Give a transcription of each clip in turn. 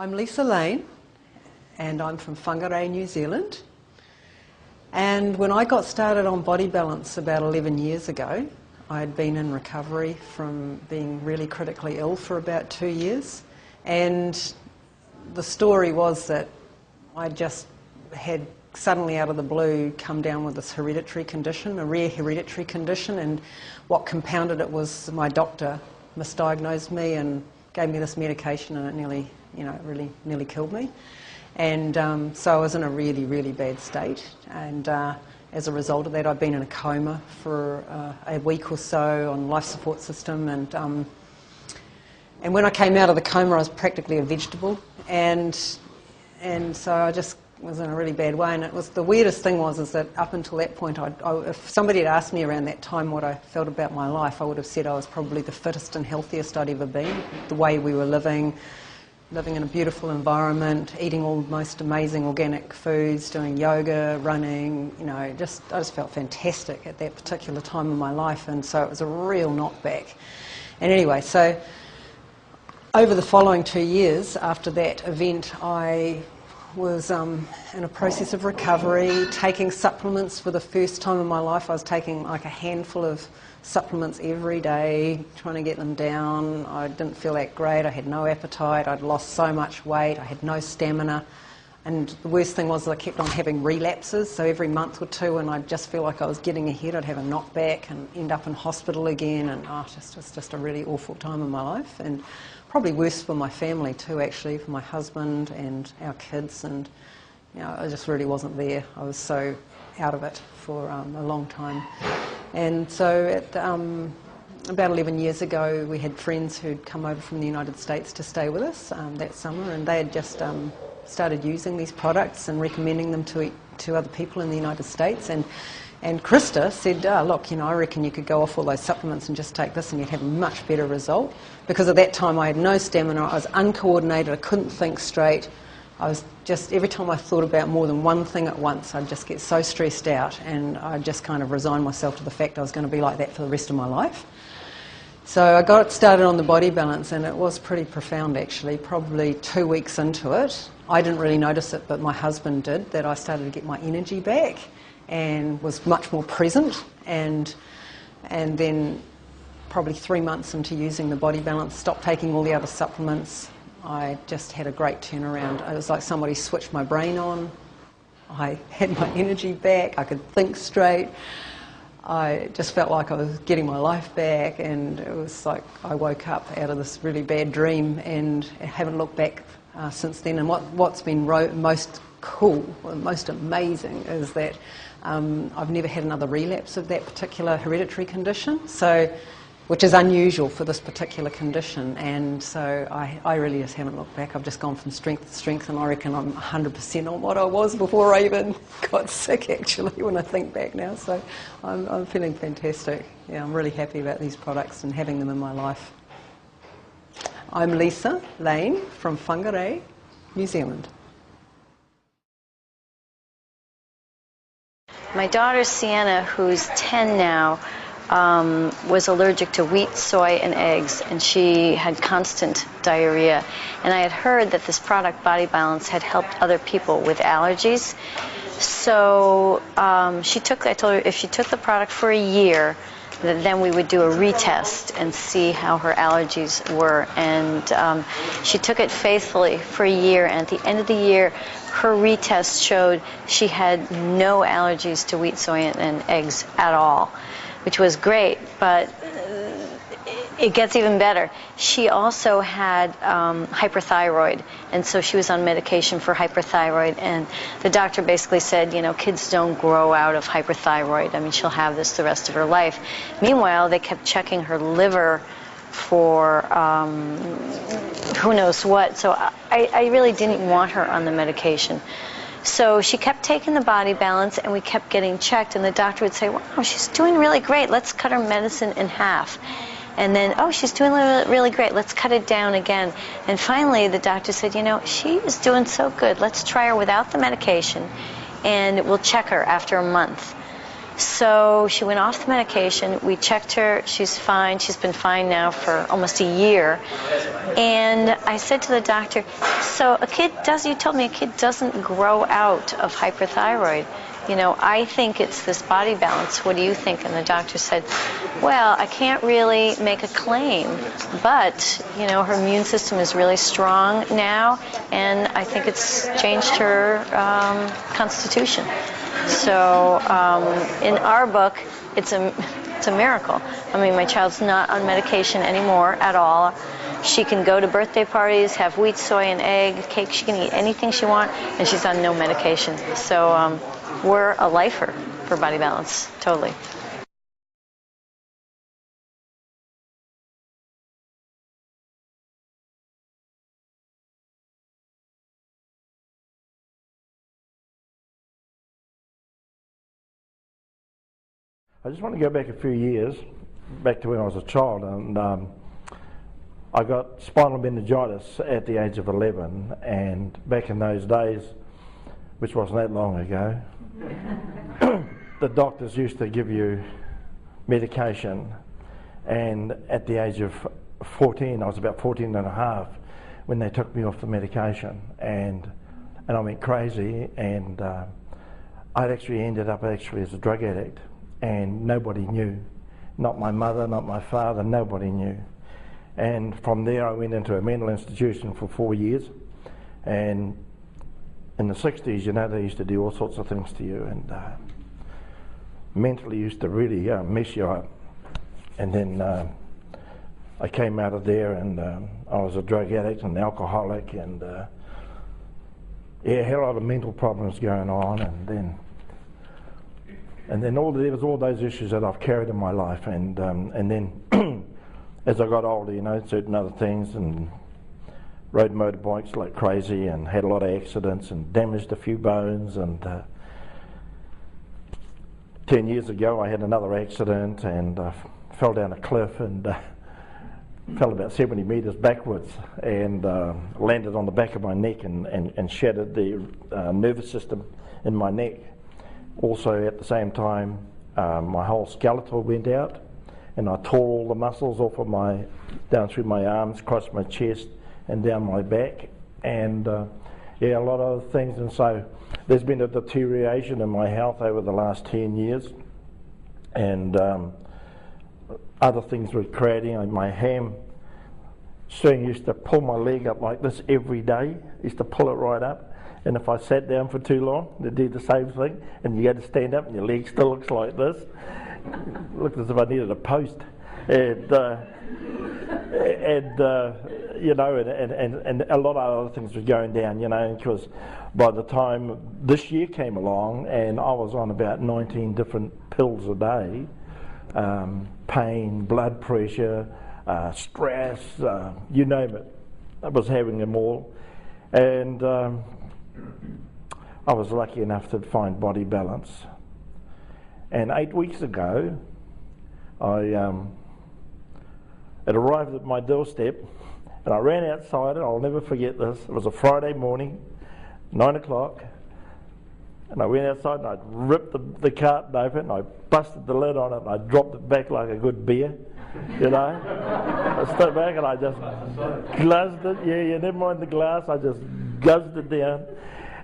I'm Lisa Lane, and I'm from Whangarei, New Zealand. And when I got started on Body Balance about 11 years ago, I had been in recovery from being really critically ill for about 2 years. And the story was that I just had suddenly out of the blue come down with this hereditary condition, a rare hereditary condition, and what compounded it was my doctor misdiagnosed me and gave me this medication, and it really nearly killed me. And so I was in a really, really bad state, and as a result of that I've been in a coma for a week or so on life support system, and when I came out of the coma I was practically a vegetable, and so I just was in a really bad way. And it was, the weirdest thing was that up until that point, if somebody had asked me around that time what I felt about my life, I would have said I was probably the fittest and healthiest I'd ever been. The way we were living in a beautiful environment, eating all the most amazing organic foods, doing yoga, running, I just felt fantastic at that particular time in my life, and so it was a real knockback. And anyway, so over the following 2 years after that event, I was in a process of recovery, taking supplements for the first time in my life. I was taking like a handful of supplements every day, trying to get them down. I didn't feel that great. I had no appetite. I'd lost so much weight. I had no stamina. And the worst thing was that I kept on having relapses. So every month or two, and I'd just feel like I was getting ahead, I'd have a knockback and end up in hospital again. And it was just a really awful time in my life. And probably worse for my family too, actually, for my husband and our kids. And I just really wasn't there. I was so out of it for a long time. And so about 11 years ago, we had friends who'd come over from the United States to stay with us that summer, and they had just started using these products and recommending them to other people in the United States. And Krista said, look, I reckon you could go off all those supplements and just take this and you'd have a much better result. Because at that time I had no stamina, I was uncoordinated, I couldn't think straight. I was just, every time I thought about more than one thing at once, I'd just get so stressed out, and I just kind of resigned myself to the fact I was going to be like that for the rest of my life. So I got started on the Body Balance, and it was pretty profound actually. Probably 2 weeks into it, I didn't really notice it, but my husband did, that I started to get my energy back and was much more present. And then probably 3 months into using the Body Balance, stopped taking all the other supplements, I just had a great turnaround. It was like somebody switched my brain on. I had my energy back, I could think straight. I just felt like I was getting my life back, and it was like I woke up out of this really bad dream and haven't looked back since then. And what's been most cool, or most amazing, is that I've never had another relapse of that particular hereditary condition, which is unusual for this particular condition. And so I really just haven't looked back. I've just gone from strength to strength, and I reckon I'm 100% on what I was before I even got sick, actually, when I think back now. So I'm feeling fantastic. Yeah, I'm really happy about these products and having them in my life. I'm Lisa Lane from Whangarei, New Zealand. My daughter Sienna, who's 10 now, was allergic to wheat, soy, and eggs, and she had constant diarrhea. And I had heard that this product, Body Balance, had helped other people with allergies. So I told her if she took the product for a year, then we would do a retest and see how her allergies were. And she took it faithfully for a year, and at the end of the year, her retest showed she had no allergies to wheat, soy, and eggs at all, which was great. But it gets even better. She also had hyperthyroid, and so she was on medication for hyperthyroid, and the doctor basically said, kids don't grow out of hyperthyroid. I mean, she'll have this the rest of her life. Meanwhile, they kept checking her liver for who knows what, so I really didn't want her on the medication. So she kept taking the Body Balance, and we kept getting checked, and the doctor would say, wow, she's doing really great, let's cut her medicine in half. And then, oh, she's doing really great, let's cut it down again. And finally the doctor said, she is doing so good, let's try her without the medication, and we'll check her after a month. So she went off the medication. We checked her. She's fine. She's been fine now for almost a year. And I said to the doctor, so you told me a kid doesn't grow out of hyperthyroid. You know, I think it's this body balance. What do you think? And the doctor said, well, I can't really make a claim, but, you know, her immune system is really strong now, and I think it's changed her constitution. So in our book, it's a miracle. I mean, my child's not on medication anymore at all. She can go to birthday parties, have wheat, soy, and egg, cake. She can eat anything she wants, and she's on no medication. So we're a lifer for Body Balance, totally. I just want to go back a few years, back to when I was a child, and I got spinal meningitis at the age of 11, and back in those days, which wasn't that long ago, the doctors used to give you medication, and at the age of 14, I was about 14 and a half when they took me off the medication, and I went crazy, and I'd actually ended up as a drug addict, and nobody knew. Not my mother, not my father, nobody knew. And from there I went into a mental institution for 4 years, and in the 60s, you know, they used to do all sorts of things to you, and mentally used to really mess you up. And then I came out of there, and I was a drug addict and alcoholic, and yeah, had a lot of mental problems going on, and then there was all those issues that I've carried in my life, and then as I got older, you know, certain other things, and rode motorbikes like crazy, and had a lot of accidents, and damaged a few bones, and 10 years ago I had another accident, and fell down a cliff, and fell about 70 metres backwards, and landed on the back of my neck, and shattered the nervous system in my neck. Also at the same time, my whole skeletal went out, and I tore all the muscles off of down through my arms, across my chest, and down my back, and yeah, a lot of things. And so there's been a deterioration in my health over the last 10 years, and other things were creating. My hamstring used to pull my leg up like this every day, used to pull it right up. And if I sat down for too long, they did the same thing, and you go to stand up and your leg still looks like this. It looked as if I needed a post. And you know, and a lot of other things were going down, you know, because by the time this year came along, and I was on about 19 different pills a day, pain, blood pressure, stress, you name it. I was having them all. And I was lucky enough to find Body Balance. And 8 weeks ago, it arrived at my doorstep, and I ran outside, and I'll never forget this. It was a Friday morning, 9 o'clock, and I went outside and I ripped the carton open, and I busted the lid on it, and I dropped it back like a good beer, you know. I stood back and I just guzzed it. Yeah, never mind the glass, I just guzzed it down.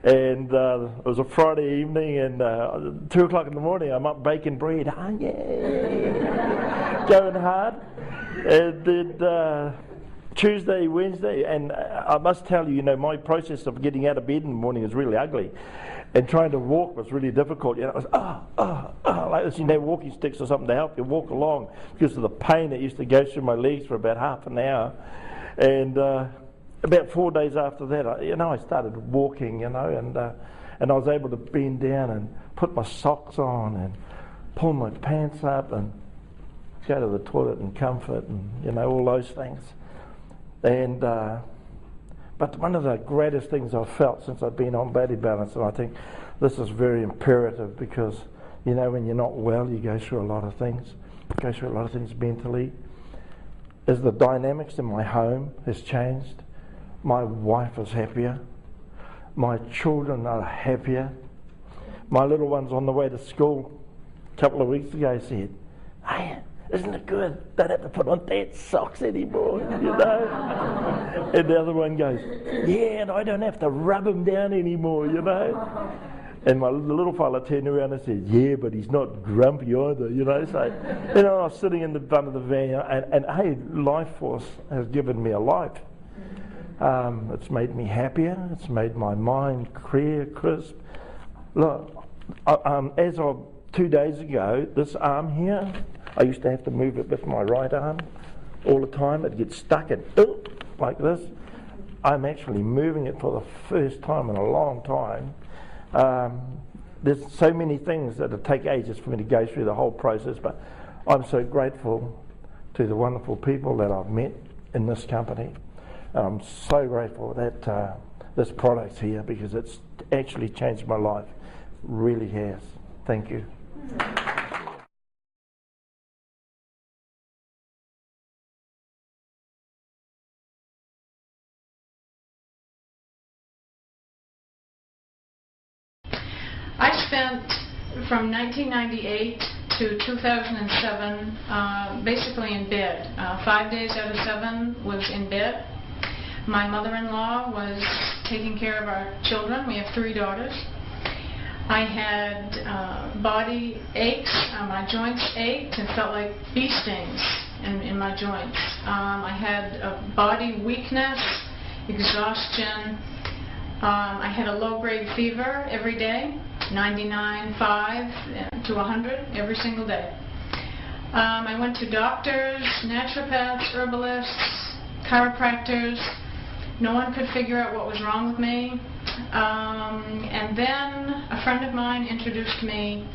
And it was a Friday evening, and 2 o'clock in the morning, I'm up baking bread. Oh, yeah. Going hard. And then Tuesday, Wednesday, and I must tell you, you know, my process of getting out of bed in the morning is really ugly. And trying to walk was really difficult. You know, it was like this. You know, walking sticks or something to help you walk along because of the pain that used to go through my legs for about half an hour. And about 4 days after that, I started walking, you know, and I was able to bend down and put my socks on and pull my pants up and go to the toilet in comfort, and, you know, all those things. And but one of the greatest things I've felt since I've been on Body Balance, and I think this is very imperative because, you know, when you're not well, you go through a lot of things. You go through a lot of things mentally. Is the dynamics in my home has changed. My wife is happier. My children are happier. My little one's on the way to school a couple of weeks ago said, "Hey, isn't it good? Don't have to put on Dad's socks anymore, you know." And the other one goes, "Yeah, and I don't have to rub him down anymore, you know." And the little fella turned around and said, "Yeah, but he's not grumpy either," you know. So, you know, I was sitting in the front of the van, and hey, Life Force has given me a life. It's made me happier. It's made my mind clear, crisp. Look, as of 2 days ago, this arm here, I used to have to move it with my right arm all the time. It'd get stuck and like this. I'm actually moving it for the first time in a long time. There's so many things that it take ages for me to go through the whole process, but I'm so grateful to the wonderful people that I've met in this company. I'm so grateful that this product's here, because it's actually changed my life. Really has. Thank you. I spent from 1998 to 2007 basically in bed. 5 days out of 7 was in bed. My mother-in-law was taking care of our children. We have 3 daughters. I had body aches. My joints ached and felt like bee stings in my joints. I had body weakness, exhaustion. I had a low-grade fever every day, 99.5 to 100 every single day. I went to doctors, naturopaths, herbalists, chiropractors. No one could figure out what was wrong with me. And then a friend of mine introduced me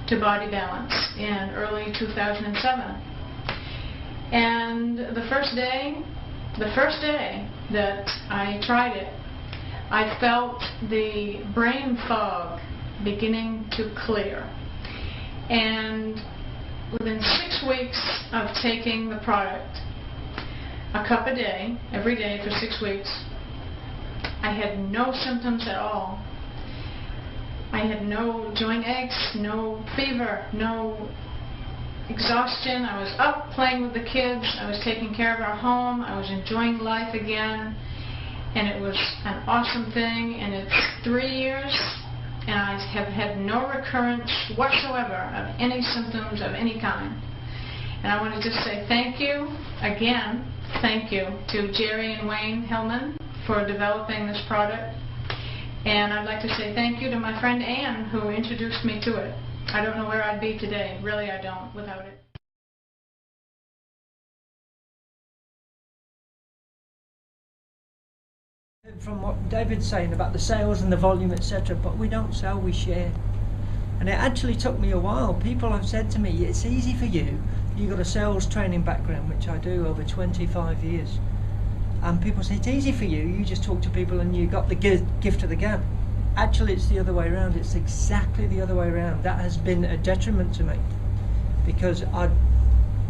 to Body Balance in early 2007. And the first day that I tried it, I felt the brain fog beginning to clear. And within 6 weeks of taking the product, a cup a day, every day for 6 weeks, I had no symptoms at all. I had no joint aches, no fever, no exhaustion. I was up playing with the kids. I was taking care of our home. I was enjoying life again. And it was an awesome thing. And it's 3 years, and I have had no recurrence whatsoever of any symptoms of any kind. And I want to just say thank you again. Thank you to Jerry and Wayne Hillman for developing this product. And I'd like to say thank you to my friend Ann, who introduced me to it. I don't know where I'd be today. Really, I don't, without it. From what David's saying about the sales and the volume, etc., but we don't sell, we share. And it actually took me a while. People have said to me, it's easy for you. You've got a sales training background, which I do, over 25 years. And people say, it's easy for you. You just talk to people and you got the gift of the gab. Actually, it's the other way around. It's exactly the other way around. That has been a detriment to me, because I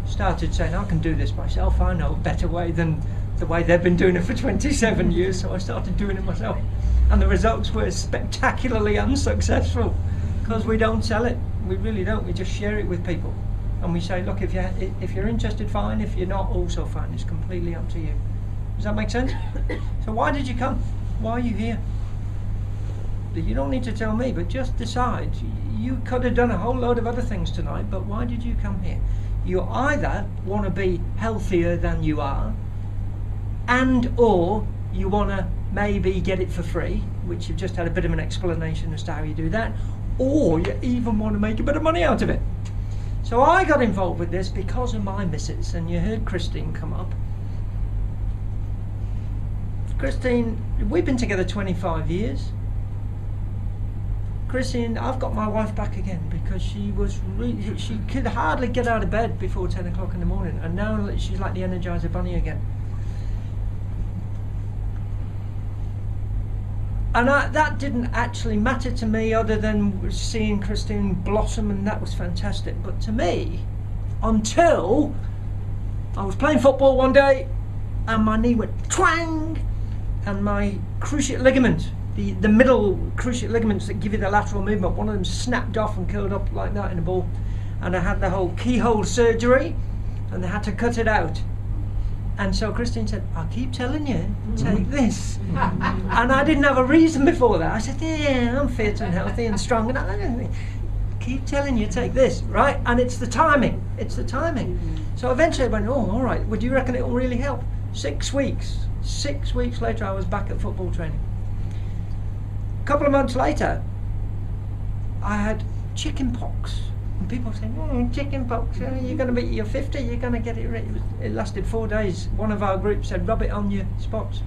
started saying, I can do this myself. I know a better way than the way they've been doing it for 27 years. So I started doing it myself. And the results were spectacularly unsuccessful, because we don't sell it. We really don't. We just share it with people. And we say, look, if you're interested, fine. If you're not, also fine. It's completely up to you. Does that make sense? So why did you come? Why are you here? You don't need to tell me, but just decide. You could have done a whole load of other things tonight, but why did you come here? You either want to be healthier than you are, and or you want to maybe get it for free, which you've just had a bit of an explanation as to how you do that, or you even want to make a bit of money out of it. So I got involved with this because of my missus, and you heard Christine come up. Christine, we've been together 25 years. Christine, I've got my wife back again, because she could hardly get out of bed before 10 o'clock in the morning, and now she's like the Energizer Bunny again. And that didn't actually matter to me, other than seeing Christine blossom, and that was fantastic. But to me, until I was playing football one day and my knee went twang, and my cruciate ligament, the middle cruciate ligaments that give you the lateral movement, one of them snapped off and curled up like that in a ball. and I had the whole keyhole surgery, and they had to cut it out. And so Christine said, I keep telling you, take this. And I didn't have a reason before that. I said, yeah, I'm fit and healthy and strong. And I keep telling you, take this, right? And it's the timing. It's the timing. So eventually I went, oh, all right, would you reckon it will really help? 6 weeks. 6 weeks later, I was back at football training. A couple of months later, I had chicken pox. And people saying, chicken pox, you're going to be, you're 50, you're going to get it. It lasted 4 days. One of our groups said, rub it on your spots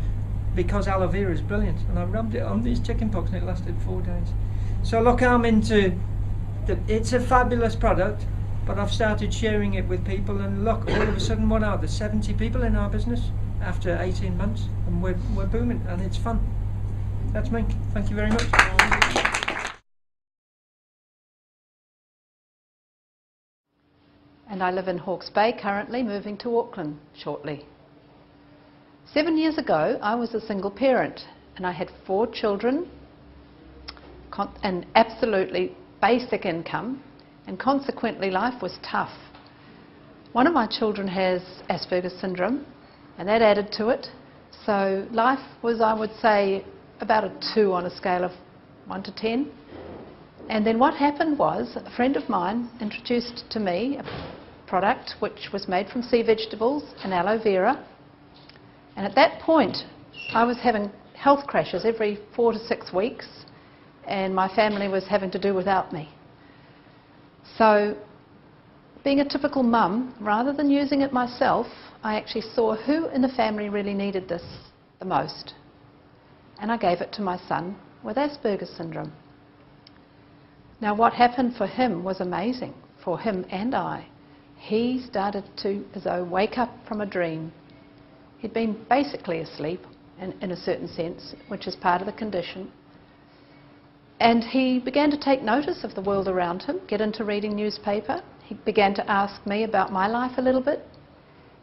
because aloe vera is brilliant. And I rubbed it on these chicken pox and it lasted 4 days. So look, I'm into, it's a fabulous product, but I've started sharing it with people, and look, all of a sudden, what are there, 70 people in our business after 18 months, and we're booming, and it's fun. That's me. Thank you very much. And I live in Hawke's Bay currently, moving to Auckland shortly. 7 years ago, I was a single parent, and I had 4 children, an absolutely basic income, and consequently life was tough. One of my children has Asperger's syndrome, and that added to it. So life was, I would say, about a 2 on a scale of 1 to 10. And then what happened was, a friend of mine introduced to me a product which was made from sea vegetables and aloe vera. And at that point, I was having health crashes every 4 to 6 weeks, and my family was having to do without me. So, being a typical mum, rather than using it myself, I actually saw who in the family really needed this the most. And I gave it to my son with Asperger's syndrome. Now what happened for him was amazing, for him and I. He started to, as though, wake up from a dream. He'd been basically asleep, in a certain sense, which is part of the condition. And he began to take notice of the world around him, get into reading newspaper. He began to ask me about my life a little bit.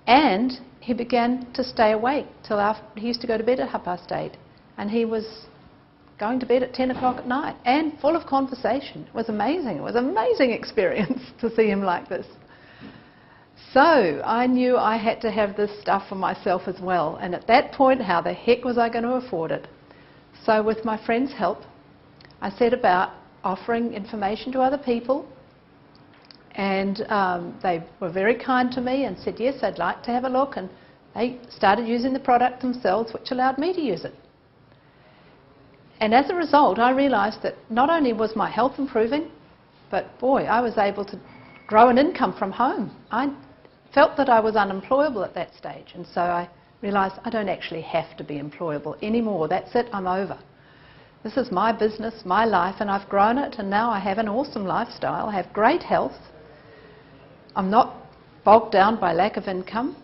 And he began to stay awake till after. He used to go to bed at 8:30. And he was going to bed at 10 o'clock at night, and full of conversation. It was amazing. It was an amazing experience to see him like this. So I knew I had to have this stuff for myself as well. And at that point, how the heck was I going to afford it? So with my friend's help, I set about offering information to other people, and they were very kind to me and said, yes, I'd like to have a look, and they started using the product themselves, which allowed me to use it. And as a result, I realised that not only was my health improving, but boy, I was able to grow an income from home. I felt that I was unemployable at that stage, and so I realised I don't actually have to be employable anymore. That's it, I'm over. This is my business, my life, and I've grown it, and now I have an awesome lifestyle. I have great health. I'm not bogged down by lack of income,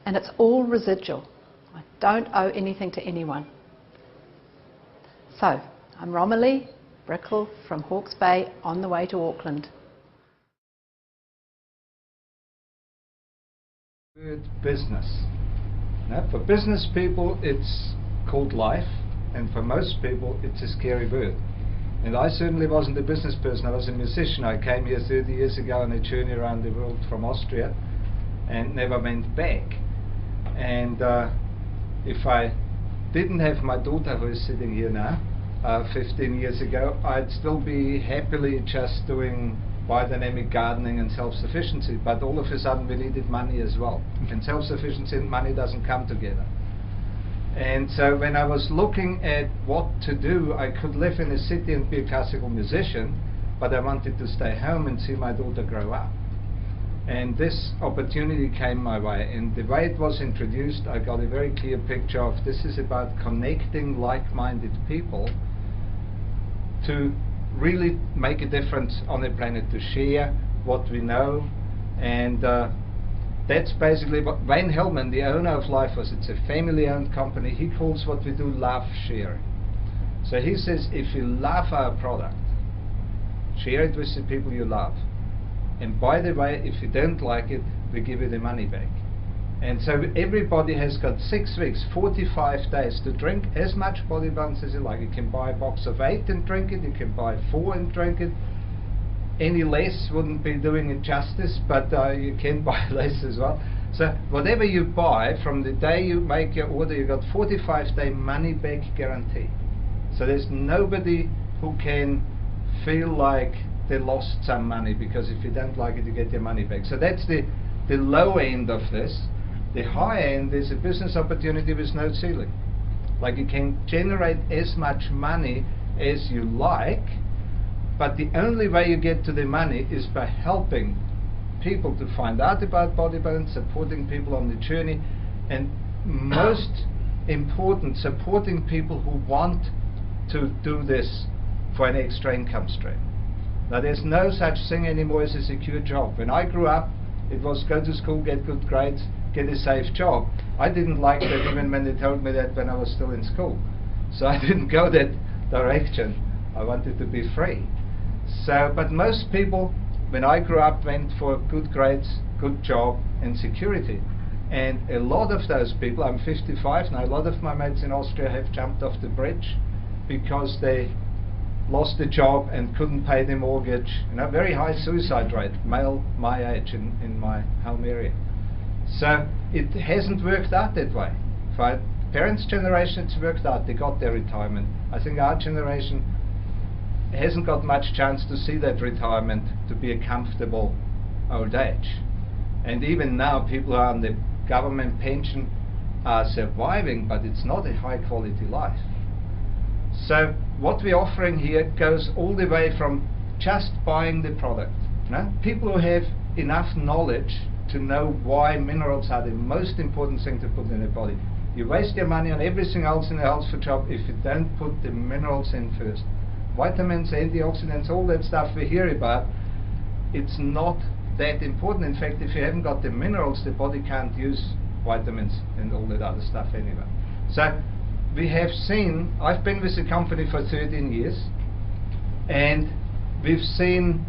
and it's all residual. I don't owe anything to anyone. So, I'm Romilly Brickell from Hawke's Bay on the way to Auckland. Good business. Now, for business people, it's called life. And for most people, it's a scary word. And I certainly wasn't a business person. I was a musician. I came here 30 years ago on a journey around the world from Austria and never went back. And if I didn't have my daughter who is sitting here now, 15 years ago, I'd still be happily just doing biodynamic gardening and self-sufficiency. But all of a sudden, we needed money as well. And self-sufficiency and money doesn't come together. And so when I was looking at what to do, I could live in a city and be a classical musician, but I wanted to stay home and see my daughter grow up. And this opportunity came my way, and the way it was introduced, I got a very clear picture of this is about connecting like-minded people to really make a difference on the planet, to share what we know. And that's basically what Wayne Hellman, the owner of Lifeforce, it's a family-owned company, he calls what we do love sharing. So he says, if you love our product, share it with the people you love. And by the way, if you don't like it, we give you the money back. And so everybody has got 6 weeks, 45 days to drink as much body balance as you like. You can buy a box of 8 and drink it, you can buy 4 and drink it. any less wouldn't be doing it justice, but you can buy less as well. So whatever you buy, from the day you make your order, you got 45-day money-back guarantee. So there's nobody who can feel like they lost some money, because if you don't like it, you get your money back. So that's the low end of this. The high end is a business opportunity with no ceiling. Like, you can generate as much money as you like, but the only way you get to the money is by helping people to find out about body balance, supporting people on the journey, and most important, supporting people who want to do this for an extra income stream. Now, there's no such thing anymore as a secure job. When I grew up, it was go to school, get good grades, get a safe job. I didn't like that even when they told me that when I was still in school. So I didn't go that direction. I wanted to be free. So, but most people, when I grew up, went for good grades, good job, and security. And a lot of those people, I'm 55 now, a lot of my mates in Austria have jumped off the bridge because they lost the job and couldn't pay their mortgage. You know, very high suicide rate, male my age in my home area. So it hasn't worked out that way. For our parents' generation, it's worked out. They got their retirement. I think our generation hasn't got much chance to see that retirement, to be a comfortable old age. And even now, people who are on the government pension are surviving, but it's not a high quality life. So what we're offering here goes all the way from just buying the product. No? People who have enough knowledge to know why minerals are the most important thing to put in the body. You waste your money on everything else in the health food shop if you don't put the minerals in first. Vitamins, antioxidants, all that stuff we hear about, it's not that important. In fact, if you haven't got the minerals, the body can't use vitamins and all that other stuff anyway. So we have seen, I've been with the company for 13 years, and we've seen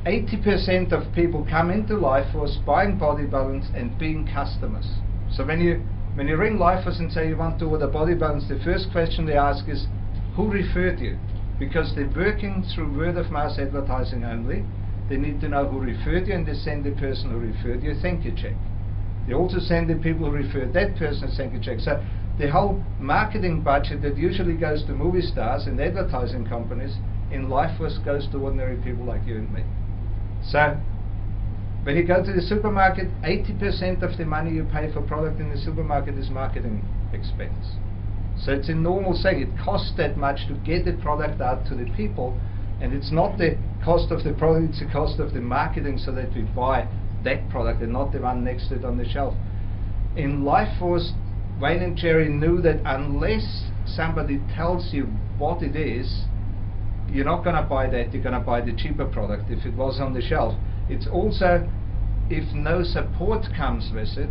80% of people come into Lifeforce buying Body Balance and being customers. So when you ring Lifeforce and say you want to order Body Balance, the first question they ask is, who referred you? Because they're working through word of mouth advertising only. They need to know who referred you, and they send the person who referred you a thank you check. They also send the people who referred that person a thank you check. So the whole marketing budget that usually goes to movie stars and advertising companies in Lifeforce goes to ordinary people like you and me. So when you go to the supermarket, 80% of the money you pay for product in the supermarket is marketing expense. So it's a normal thing. It costs that much to get the product out to the people, and it's not the cost of the product, it's the cost of the marketing so that we buy that product and not the one next to it on the shelf. In Lifeforce, Wayne and Jerry knew that unless somebody tells you what it is, you're not going to buy that, you're going to buy the cheaper product if it was on the shelf. It's also, if no support comes with it,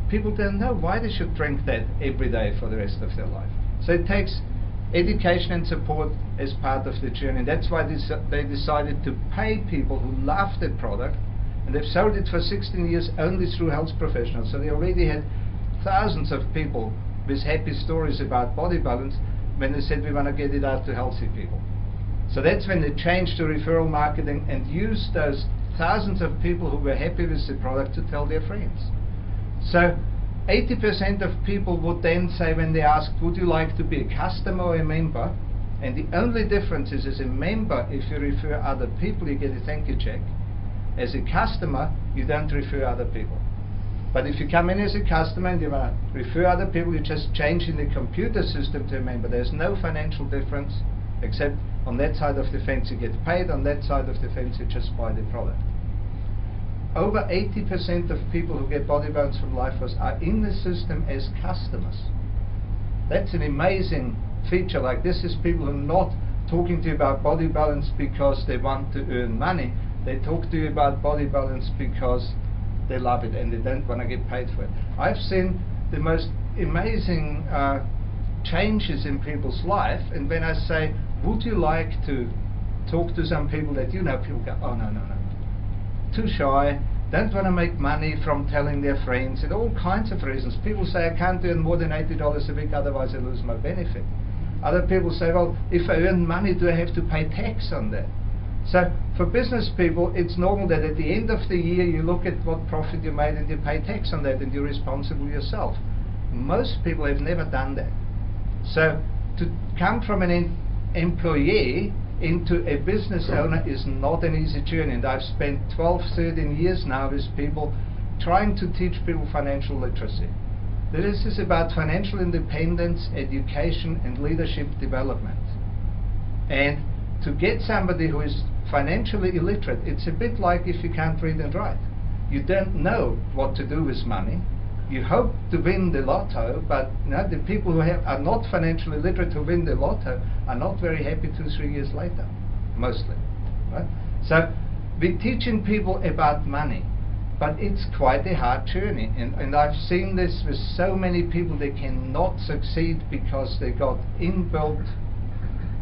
people don't know why they should drink that every day for the rest of their life. So it takes education and support as part of the journey. That's why they decided to pay people who love the product, and they've sold it for 16 years only through health professionals. So they already had thousands of people with happy stories about Body Balance when they said we want to get it out to healthy people. So that's when they changed to referral marketing and used those thousands of people who were happy with the product to tell their friends. So 80% of people would then say, when they ask, would you like to be a customer or a member? And the only difference is, as a member, if you refer other people, you get a thank you check. As a customer, you don't refer other people. But if you come in as a customer and you want to refer other people, you just change in the computer system to a member. There's no financial difference, except on that side of the fence you get paid, on that side of the fence you just buy the product. Over 80% of people who get Body Balance from Lifeforce are in the system as customers. That's an amazing feature. Like, this is people who are not talking to you about Body Balance because they want to earn money. They talk to you about Body Balance because they love it and they don't want to get paid for it. I've seen the most amazing changes in people's life, and when I say, would you like to talk to some people that you know, people go, oh no, too shy, don't want to make money from telling their friends, and all kinds of reasons. People say, I can't earn more than $80 a week, otherwise I lose my benefit. Other people say, well, if I earn money, do I have to pay tax on that? So for business people, it's normal that at the end of the year you look at what profit you made and you pay tax on that and you're responsible yourself. Most people have never done that. So to come from an employee into a business owner is not an easy journey, and I've spent 12, 13 years now with people trying to teach people financial literacy. This is about financial independence, education and leadership development. And to get somebody who is financially illiterate, it's a bit like if you can't read and write. You don't know what to do with money. You hope to win the lotto, but the people who are not financially literate who win the lotto are not very happy 2-3 years later, mostly. Right? So we're teaching people about money, but it's quite a hard journey. And I've seen this with so many people. They cannot succeed because they got inbuilt,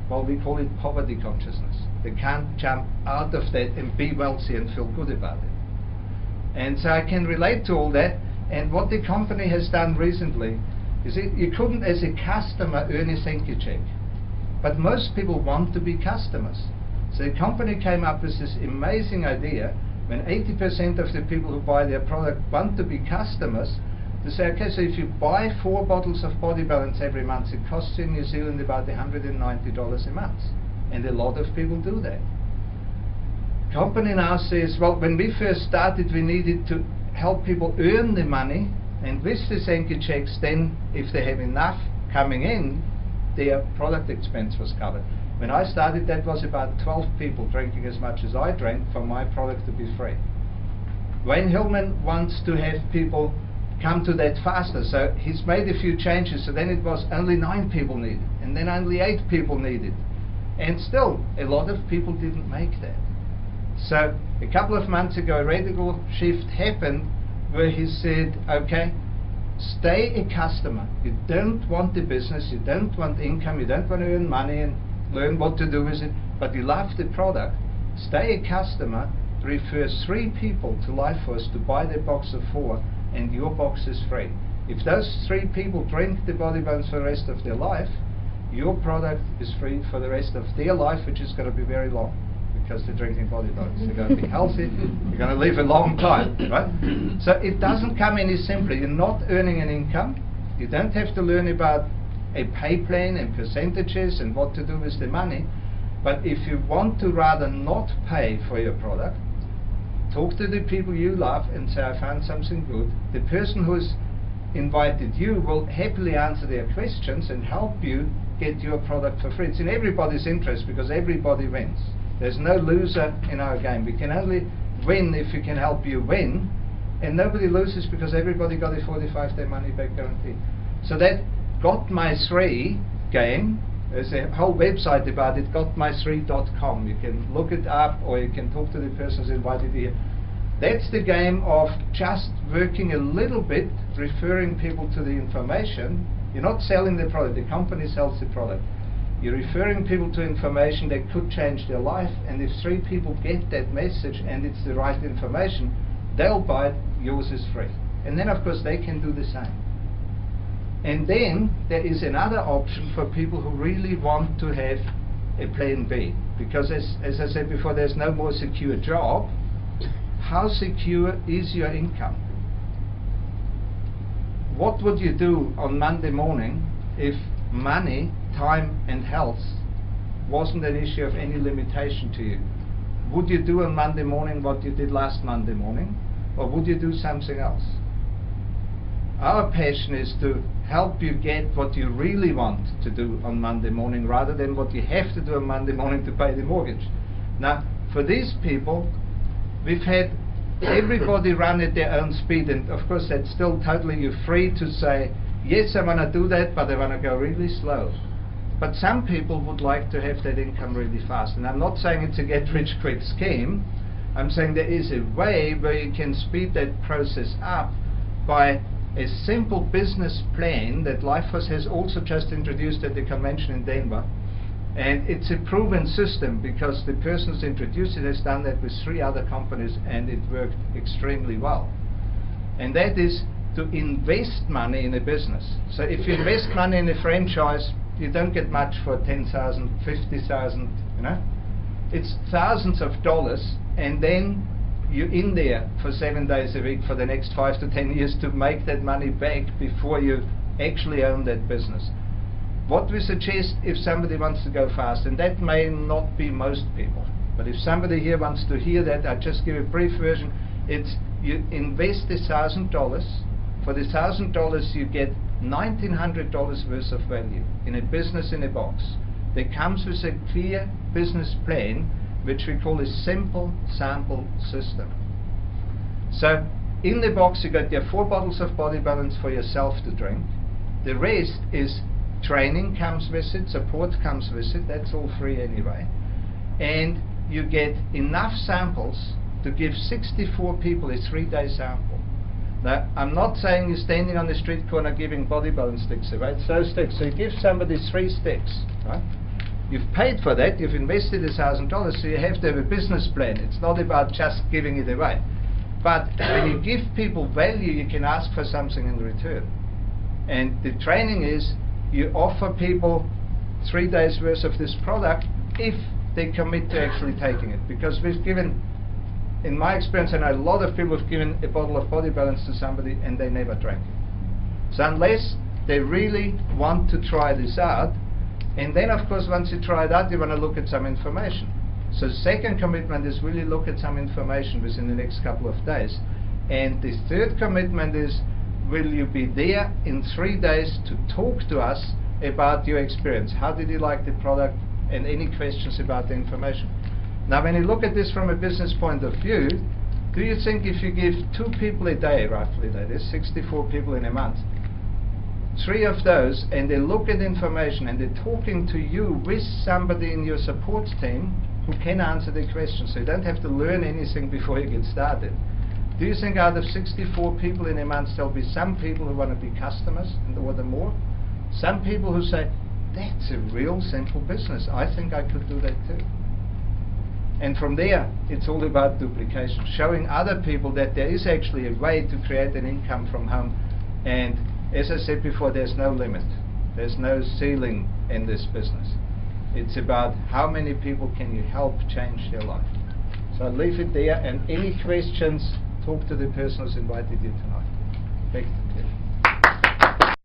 well, we call it poverty consciousness. They can't jump out of that and be wealthy and feel good about it. And so I can relate to all that. And what the company has done recently is you couldn't as a customer earn a thank you check. But most people want to be customers. So the company came up with this amazing idea when 80% of the people who buy their product want to be customers, to say, okay, so if you buy 4 bottles of Body Balance every month, it costs you in New Zealand about $190 a month. And a lot of people do that. Company now says, well, when we first started, we needed to help people earn the money, and with the thank you checks, then if they have enough coming in, their product expense was covered. When I started, that was about 12 people drinking as much as I drank for my product to be free. Wayne Hillman wants to have people come to that faster, so he's made a few changes. So then it was only 9 people needed, and then only 8 people needed, and still a lot of people didn't make that. So a couple of months ago, a radical shift happened where he said, okay, stay a customer. You don't want the business, you don't want income, you don't want to earn money and learn what to do with it, but you love the product. Stay a customer, refer 3 people to Lifeforce to buy their box of 4, and your box is free. If those 3 people drink the Body Balance for the rest of their life, your product is free for the rest of their life, which is going to be very long. Because they're drinking Body Balance. They're going to be healthy, you're going to live a long time, right? So it doesn't come any simpler. You're not earning an income. You don't have to learn about a pay plan and percentages and what to do with the money. But if you want to rather not pay for your product, talk to the people you love and say, I found something good. The person who's invited you will happily answer their questions and help you get your product for free. It's in everybody's interest because everybody wins. There's no loser in our game. We can only win if we can help you win, and nobody loses because everybody got a 45-day money back guarantee. So that Got My 3 game, there's a whole website about it, gotmy3.com. You can look it up or you can talk to the person who's invited you here. That's the game of just working a little bit, referring people to the information. You're not selling the product, the company sells the product. You're referring people to information that could change their life, and if 3 people get that message and it's the right information, they'll buy it, yours is free. And then of course they can do the same. And then there is another option for people who really want to have a plan B. Because as I said before, there's no more secure job. How secure is your income? What would you do on Monday morning if money, time and health wasn't an issue of any limitation to you? Would you do on Monday morning what you did last Monday morning, or would you do something else? Our passion is to help you get what you really want to do on Monday morning rather than what you have to do on Monday morning to pay the mortgage. Now, for these people, we've had everybody run at their own speed, and of course that's still totally, you're free to say, yes, I want to do that, but I want to go really slow. But some people would like to have that income really fast. And I'm not saying it's a get-rich-quick scheme. I'm saying there is a way where you can speed that process up by a simple business plan that Lifeforce has also just introduced at the convention in Denver. And it's a proven system because the person who's introduced it has done that with 3 other companies, and it worked extremely well. And that is to invest money in a business. So if you invest money in a franchise, you don't get much for 10,000, 50,000, you know. it's thousands of dollars, and then you're in there for 7 days a week for the next 5 to 10 years to make that money back before you actually own that business. What we suggest, if somebody wants to go fast, and that may not be most people, but if somebody here wants to hear that, I'll just give a brief version. It's you invest $1,000. For the $1,000 you get $1,900 worth of value in a business in a box that comes with a clear business plan, which we call a simple sample system. So in the box you got your 4 bottles of Body Balance for yourself to drink. The rest is training comes with it, support comes with it, that's all free anyway. And you get enough samples to give 64 people a 3-day sample. Now, I'm not saying you're standing on the street corner giving Body Balance sticks away. It's those sticks. So you give somebody 3 sticks, right? You've paid for that, you've invested $1,000, so you have to have a business plan. It's not about just giving it away. But when you give people value, you can ask for something in return. And the training is, you offer people 3 days worth of this product if they commit to actually taking it. Because we've given, in my experience, I know a lot of people have given a bottle of Body Balance to somebody and they never drank it. So unless they really want to try this out, and then of course once you try it out, you want to look at some information. So second commitment is really look at some information within the next couple of days. And the third commitment is, will you be there in 3 days to talk to us about your experience? How did you like the product, and any questions about the information? Now when you look at this from a business point of view, do you think if you give 2 people a day, roughly that is, 64 people in a month, 3 of those, and they look at information and they're talking to you with somebody in your support team who can answer the questions, so you don't have to learn anything before you get started. Do you think out of 64 people in a month there'll be some people who want to be customers and order more? Some people who say, that's a real simple business, I think I could do that too. And from there, it's all about duplication, showing other people that there is actually a way to create an income from home. And as I said before, there's no limit. There's no ceiling in this business. It's about how many people can you help change their life. So I'll leave it there, and any questions, talk to the person who's invited you tonight. Back to